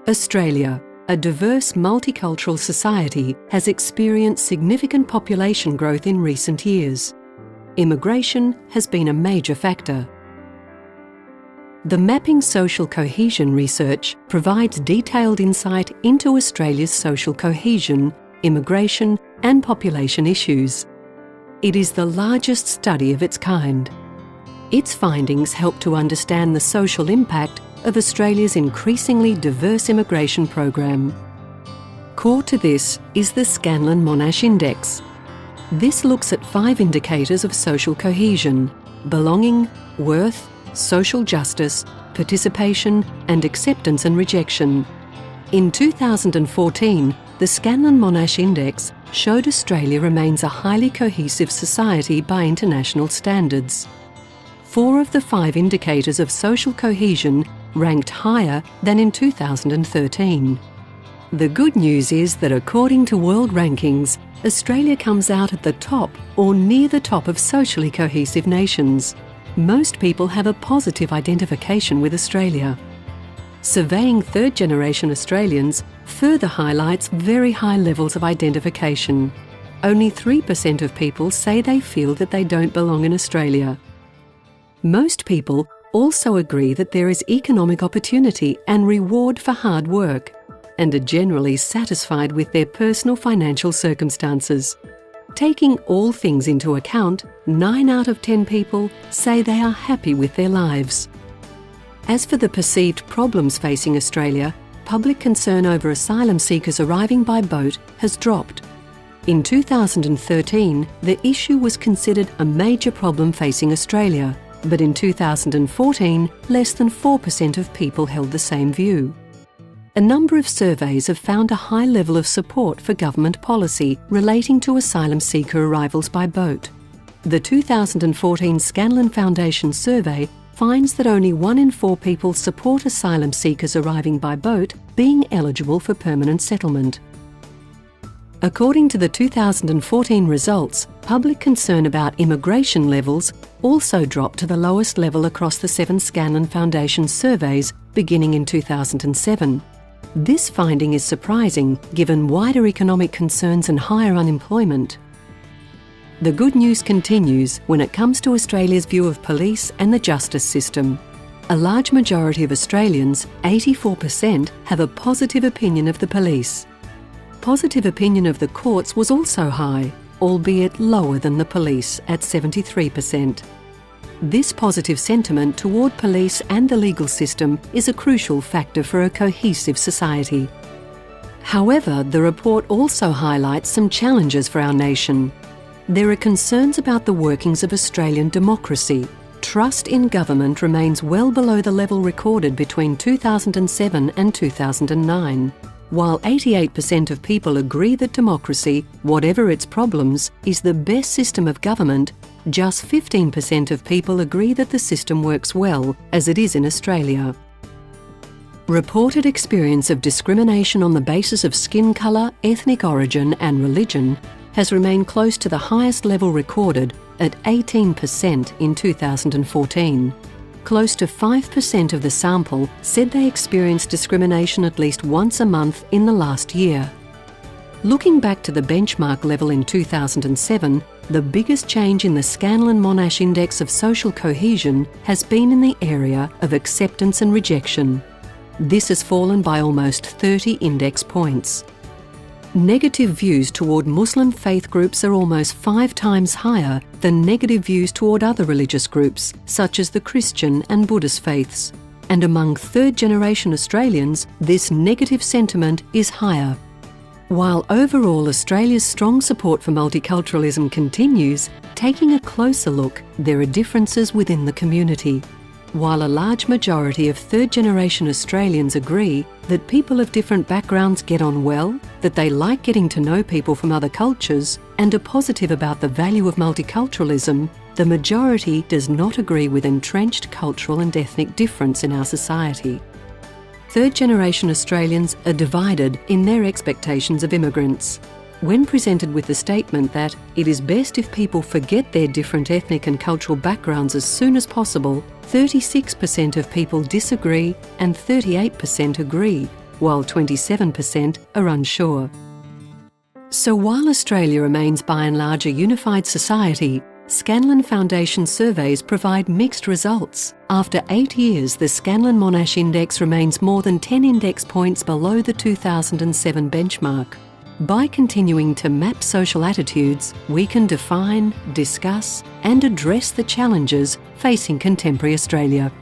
Australia, a diverse multicultural society, has experienced significant population growth in recent years. Immigration has been a major factor. The Mapping Social Cohesion research provides detailed insight into Australia's social cohesion, immigration and population issues. It is the largest study of its kind. Its findings help to understand the social impact of Australia's increasingly diverse immigration program. Core to this is the Scanlon Monash Index. This looks at 5 indicators of social cohesion: belonging, worth, social justice, participation and acceptance and rejection. In 2014, the Scanlon Monash Index showed Australia remains a highly cohesive society by international standards. 4 of the 5 indicators of social cohesion ranked higher than in 2013. The good news is that according to world rankings, Australia comes out at the top or near the top of socially cohesive nations. Most people have a positive identification with Australia. Surveying third-generation Australians further highlights very high levels of identification. Only 3% of people say they feel that they don't belong in Australia. Most people also agree that there is economic opportunity and reward for hard work, and are generally satisfied with their personal financial circumstances. Taking all things into account, 9 out of 10 people say they are happy with their lives. As for the perceived problems facing Australia, public concern over asylum seekers arriving by boat has dropped. In 2013, the issue was considered a major problem facing Australia, but in 2014, less than 4% of people held the same view. A number of surveys have found a high level of support for government policy relating to asylum seeker arrivals by boat. The 2014 Scanlon Foundation survey finds that only 1 in 4 people support asylum seekers arriving by boat being eligible for permanent settlement. According to the 2014 results, public concern about immigration levels also dropped to the lowest level across the 7 Scanlon Foundation surveys beginning in 2007. This finding is surprising given wider economic concerns and higher unemployment. The good news continues when it comes to Australia's view of police and the justice system. A large majority of Australians, 84%, have a positive opinion of the police. Positive opinion of the courts was also high, albeit lower than the police at 73%. This positive sentiment toward police and the legal system is a crucial factor for a cohesive society. However, the report also highlights some challenges for our nation. There are concerns about the workings of Australian democracy. Trust in government remains well below the level recorded between 2007 and 2009. While 88% of people agree that democracy, whatever its problems, is the best system of government, just 15% of people agree that the system works well, as it is in Australia. Reported experience of discrimination on the basis of skin colour, ethnic origin and religion has remained close to the highest level recorded at 18% in 2014. Close to 5% of the sample said they experienced discrimination at least once a month in the last year. Looking back to the benchmark level in 2007, the biggest change in the Scanlon Monash Index of social cohesion has been in the area of acceptance and rejection. This has fallen by almost 30 index points. Negative views toward Muslim faith groups are almost 5 times higher than negative views toward other religious groups, such as the Christian and Buddhist faiths. And among third-generation Australians, this negative sentiment is higher. While overall Australia's strong support for multiculturalism continues, taking a closer look, there are differences within the community. While a large majority of third-generation Australians agree that people of different backgrounds get on well, that they like getting to know people from other cultures, and are positive about the value of multiculturalism, the majority does not agree with entrenched cultural and ethnic difference in our society. Third-generation Australians are divided in their expectations of immigrants. When presented with the statement that it is best if people forget their different ethnic and cultural backgrounds as soon as possible, 36% of people disagree and 38% agree, while 27% are unsure. So while Australia remains by and large a unified society, Scanlon Foundation surveys provide mixed results. After 8 years, the Scanlon Monash Index remains more than 10 index points below the 2007 benchmark. By continuing to map social attitudes, we can define, discuss and address the challenges facing contemporary Australia.